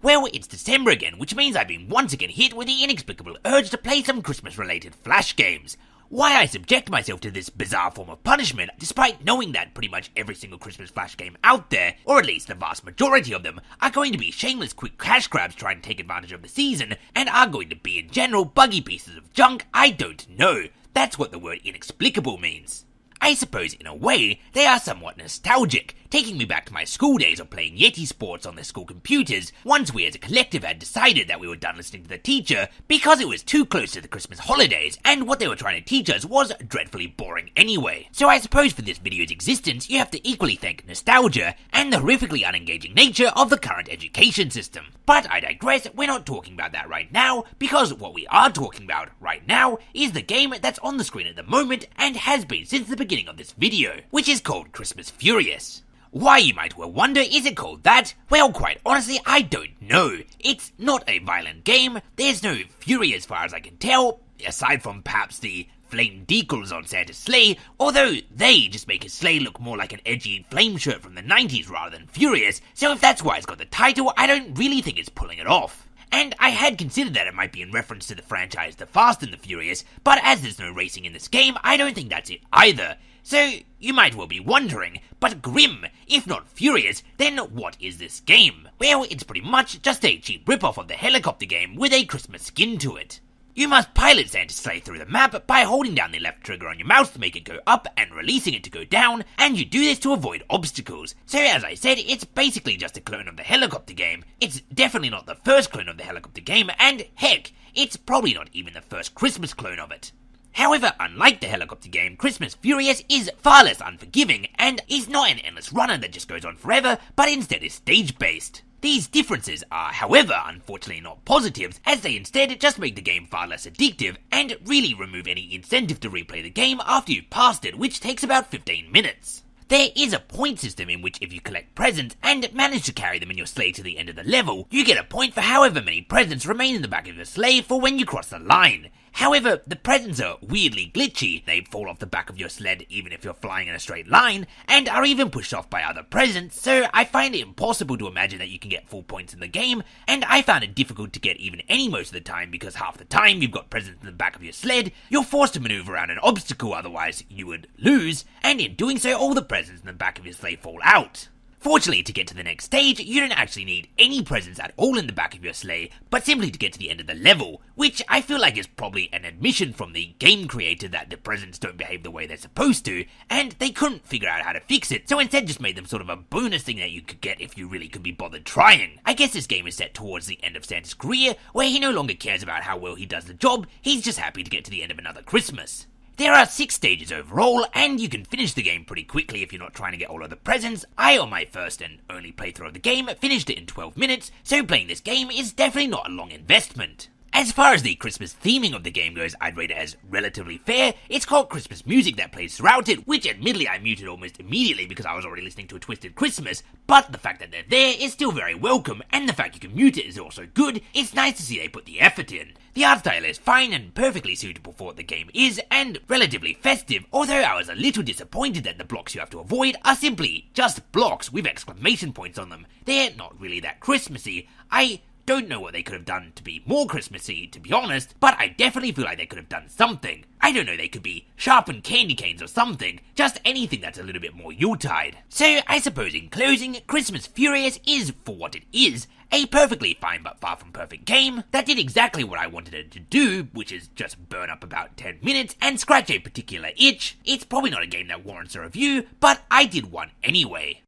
Well, it's December again, which means I've been once again hit with the inexplicable urge to play some Christmas-related flash games. Why I subject myself to this bizarre form of punishment, despite knowing that pretty much every single Christmas flash game out there, or at least the vast majority of them, are going to be shameless quick cash grabs trying to take advantage of the season, and are going to be in general buggy pieces of junk, I don't know. That's what the word inexplicable means. I suppose, in a way, they are somewhat nostalgic, taking me back to my school days of playing Yeti sports on the school computers, once we as a collective had decided that we were done listening to the teacher because it was too close to the Christmas holidays, and what they were trying to teach us was dreadfully boring anyway. So I suppose for this video's existence, you have to equally thank nostalgia and the horrifically unengaging nature of the current education system. But I digress, we're not talking about that right now, because what we are talking about right now is the game that's on the screen at the moment and has been since the beginning of this video, which is called Christmas Furious. Why, you might well wonder, is it called that? Well, quite honestly, I don't know. It's not a violent game, there's no fury as far as I can tell, aside from perhaps the flame decals on Santa's sleigh, although they just make his sleigh look more like an edgy flame shirt from the 90s rather than furious, so if that's why it's got the title, I don't really think it's pulling it off. And I had considered that it might be in reference to the franchise The Fast and the Furious, but as there's no racing in this game, I don't think that's it either. So, you might well be wondering, but grim, if not furious, then what is this game? Well, it's pretty much just a cheap ripoff of the helicopter game with a Christmas skin to it. You must pilot Santa's sleigh through the map by holding down the left trigger on your mouse to make it go up and releasing it to go down, and you do this to avoid obstacles. So as I said, it's basically just a clone of the helicopter game. It's definitely not the first clone of the helicopter game, and heck, it's probably not even the first Christmas clone of it. However, unlike the helicopter game, Christmas Furious is far less unforgiving, and is not an endless runner that just goes on forever, but instead is stage-based. These differences are, however, unfortunately not positives, as they instead just make the game far less addictive, and really remove any incentive to replay the game after you've passed it, which takes about 15 minutes. There is a point system in which if you collect presents and manage to carry them in your sleigh to the end of the level, you get a point for however many presents remain in the back of your sleigh for when you cross the line. However, the presents are weirdly glitchy. They fall off the back of your sled even if you're flying in a straight line, and are even pushed off by other presents, so I find it impossible to imagine that you can get full points in the game, and I found it difficult to get even any most of the time because half the time you've got presents in the back of your sled, you're forced to maneuver around an obstacle otherwise you would lose, and in doing so all the presents in the back of your sleigh fall out. Fortunately, to get to the next stage, you don't actually need any presents at all in the back of your sleigh, but simply to get to the end of the level, which I feel like is probably an admission from the game creator that the presents don't behave the way they're supposed to, and they couldn't figure out how to fix it, so instead just made them sort of a bonus thing that you could get if you really could be bothered trying. I guess this game is set towards the end of Santa's career, where he no longer cares about how well he does the job, he's just happy to get to the end of another Christmas. There are 6 stages overall, and you can finish the game pretty quickly if you're not trying to get all of the presents. I, on my first and only playthrough of the game, finished it in 12 minutes, so playing this game is definitely not a long investment. As far as the Christmas theming of the game goes, I'd rate it as relatively fair. It's got Christmas music that plays throughout it, which admittedly I muted almost immediately because I was already listening to A Twisted Christmas, but the fact that they're there is still very welcome, and the fact you can mute it is also good. It's nice to see they put the effort in. The art style is fine and perfectly suitable for what the game is, and relatively festive, although I was a little disappointed that the blocks you have to avoid are simply just blocks with exclamation points on them. They're not really that Christmassy. I don't know what they could have done to be more Christmassy, to be honest, but I definitely feel like they could have done something. I don't know, they could be sharpened candy canes or something, just anything that's a little bit more Yuletide. So I suppose in closing, Christmas Furious is, for what it is, a perfectly fine but far from perfect game that did exactly what I wanted it to do, which is just burn up about 10 minutes and scratch a particular itch. It's probably not a game that warrants a review, but I did one anyway.